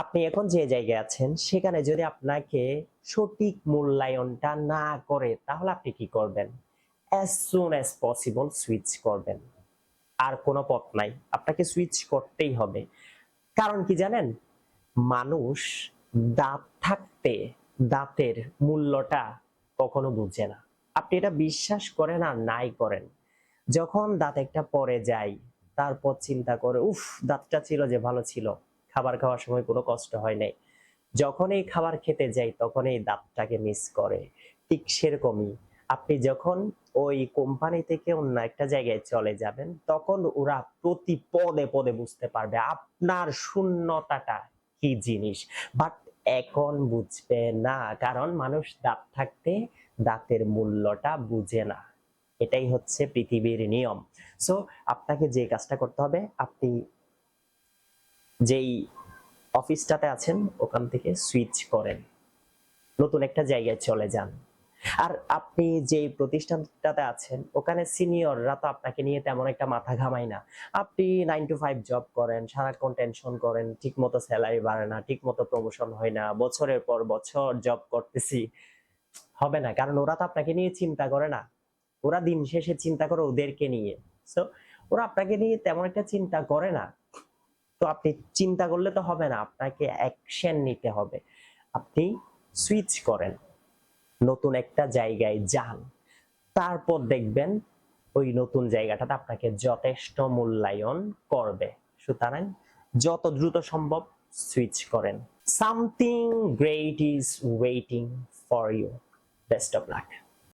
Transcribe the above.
আপনি এখন যে জায়গায় আছেন সেখানে যদি আপনাকে সঠিক মূল্যায়নটা না করে তাহলে আপনি কি করবেন? as soon as possible switch করবেন। আর কোনো পথ নাই। আপনাকে সুইচ করতেই হবে। কারণ কি জানেন? মানুষ দাঁত থাকতে দাঁতের মূল্যটা কখনো বুঝে না। আপনি এটা বিশ্বাস করেন আর নাই করেন। যখন দাঁত একটা পড়ে যায়, তারপর চিন্তা করে, উফ! দাঁতটা ছিল যে ভালো ছিল। খাবার খাওয়ার সময় কোনো কষ্ট হয় নাই। যখন এই খাবার খেতে যাই তখন এই দাঁতটাকে মিস করে। ঠিক সেরকমই আপনি যখন ওই কোম্পানি থেকে অন্য একটা জায়গায় চলে যাবেন তখন ওরা প্রতি পদে পদে বুঝতে পারবে আপনার শূন্যতাটা কি জিনিস। বাট এখন বুঝবে না, কারণ মানুষ দাঁত থাকতে দাঁতের মূল্যটা বুঝে না। এটাই হচ্ছে পৃথিবীর নিয়ম। সো আপনাকে যে কাজটা করতে হবে, আপনি যেই অফিসটাতে আছেন ওখান থেকে সুইচ করেন, নতুন একটা জায়গায় চলে যান। আর আপনি যে প্রতিষ্ঠানটাতে আছেন ওখানে সিনিয়ররা তো আপনাকে নিয়ে তেমন একটা মাথা ঘামায় না। আপনি 9 to 5 জব করেন, সারাক্ষণ টেনশন করেন, ঠিকমতো স্যালারি বাড়ে না, ঠিকমতো প্রমোশন হয় না, বছরের পর বছর জব করতেছি, হবে না, কারণ ওরা তো আপনাকে নিয়ে চিন্তা করে না। ওরা দিন শেষে চিন্তা করে ওদেরকে নিয়ে। সো ওরা আপনাকে নিয়ে তেমন একটা চিন্তা করে না। তো আপনি চিন্তা করলে তো হবে না, আপনাকে অ্যাকশন নিতে হবে। আপনি সুইচ করেন, নতুন একটা জায়গায় যান, তারপর দেখবেন ওই নতুন জায়গাটাতে আপনাকে যথেষ্ট মূল্যায়ন করবে। সুতরাং যত দ্রুত সম্ভব সুইচ করেন। Something great is waiting for you. Best of lakh.